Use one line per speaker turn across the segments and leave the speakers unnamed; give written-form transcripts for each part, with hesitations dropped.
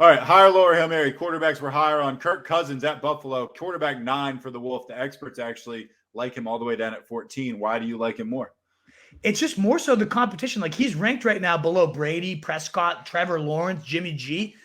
All right, higher, lower, Hail Mary. Quarterbacks were higher on Kirk Cousins at Buffalo. Quarterback 9 for the Wolf. The experts actually like him all the way down at 14. Why do you like him more?
It's just more so the competition. Like, he's ranked right now below Brady, Prescott, Trevor Lawrence, Jimmy G.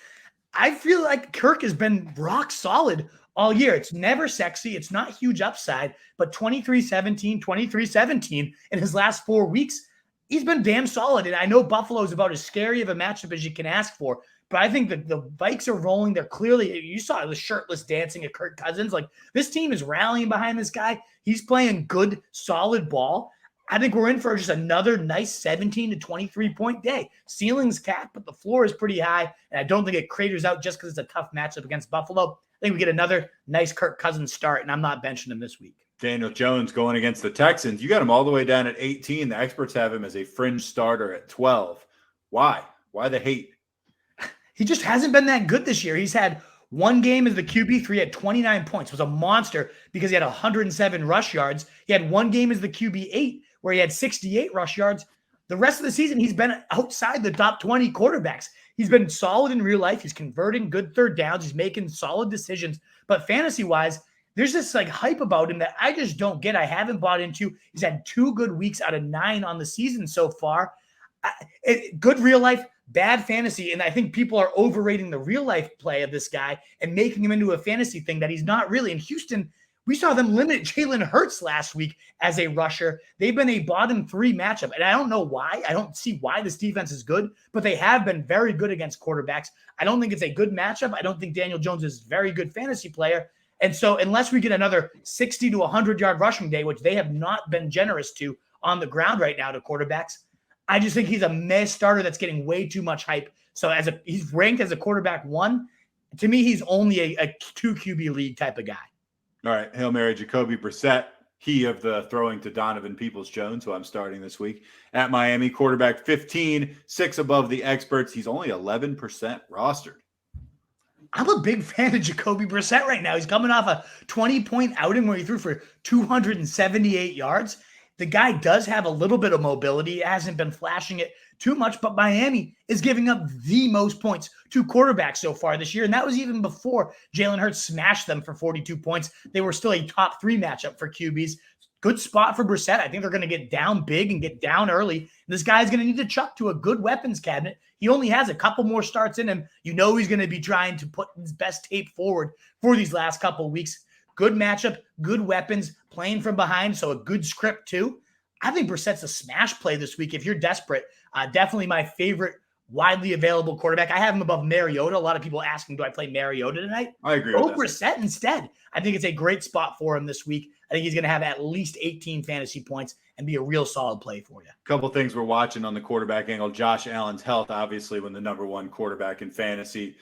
I feel like Kirk has been rock solid all year. It's never sexy. It's not huge upside, but 23-17, 23-17 in his last 4 weeks, he's been damn solid. And I know Buffalo's about as scary of a matchup as you can ask for, but I think that the Vikes are rolling. They're clearly, you saw the shirtless dancing of Kirk Cousins. Like, this team is rallying behind this guy. He's playing good, solid ball. I think we're in for just another nice 17 to 23 point day. Ceiling's capped, but the floor is pretty high. And I don't think it craters out just because it's a tough matchup against Buffalo. I think we get another nice Kirk Cousins start, and I'm not benching him this week.
Daniel Jones going against the Texans. You got him all the way down at 18. The experts have him as a fringe starter at 12. Why? Why the hate?
He just hasn't been that good this year. He's had one game as the QB3 at 29 points. Was a monster because he had 107 rush yards. He had one game as the QB8 where he had 68 rush yards. The rest of the season, he's been outside the top 20 quarterbacks. He's been solid in real life. He's converting good third downs. He's making solid decisions. But fantasy-wise, there's this like hype about him that I just don't get. I haven't bought into. He's had 2 good weeks out of 9 on the season so far. Good real life, bad fantasy. And I think people are overrating the real life play of this guy and making him into a fantasy thing that he's not really. In Houston, we saw them limit Jalen Hurts last week as a rusher. They've been a bottom 3 matchup. And I don't know why. I don't see why this defense is good, but they have been very good against quarterbacks. I don't think it's a good matchup. I don't think Daniel Jones is a very good fantasy player. And so unless we get another 60 to 100-yard rushing day, which they have not been generous to on the ground right now to quarterbacks, I just think he's a meh starter that's getting way too much hype. So he's ranked as a quarterback 1. To me, he's only a 2 QB league type of guy.
All right, Hail Mary, Jacoby Brissett, he of the throwing to Donovan Peoples-Jones, who I'm starting this week at Miami. Quarterback 15, 6 above the experts. He's only 11% rostered.
I'm a big fan of Jacoby Brissett right now. He's coming off a 20-point outing where he threw for 278 yards. The guy does have a little bit of mobility. He hasn't been flashing it too much, but Miami is giving up the most points to quarterbacks so far this year. And that was even before Jalen Hurts smashed them for 42 points. They were still a top 3 matchup for QBs. Good spot for Brissett. I think they're going to get down big and get down early. This guy's going to need to chuck to a good weapons cabinet. He only has a couple more starts in him. You know he's going to be trying to put his best tape forward for these last couple of weeks. Good matchup, good weapons, playing from behind, so a good script too. I think Brissett's a smash play this week if you're desperate. Definitely my favorite widely available quarterback. I have him above Mariota. A lot of people asking, do I play Mariota tonight?
I agree
Go
with
Brissett instead. I think it's a great spot for him this week. I think he's going to have at least 18 fantasy points and be a real solid play for you.
A couple things we're watching on the quarterback angle. Josh Allen's health, obviously, when the number 1 quarterback in fantasy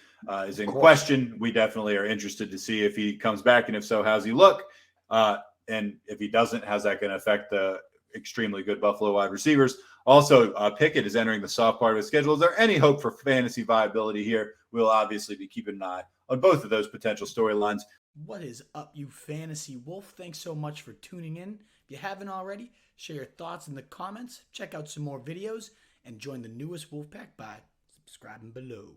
is in question. We definitely are interested to see if he comes back, and if so, how's he look? And if he doesn't, how's that going to affect the extremely good Buffalo wide receivers? Also, Pickett is entering the soft part of his schedule. Is there any hope for fantasy viability here? We'll obviously be keeping an eye on both of those potential storylines.
What is up, you fantasy wolf? Thanks so much for tuning in. If you haven't already, share your thoughts in the comments, check out some more videos, and join the newest Wolfpack by subscribing below.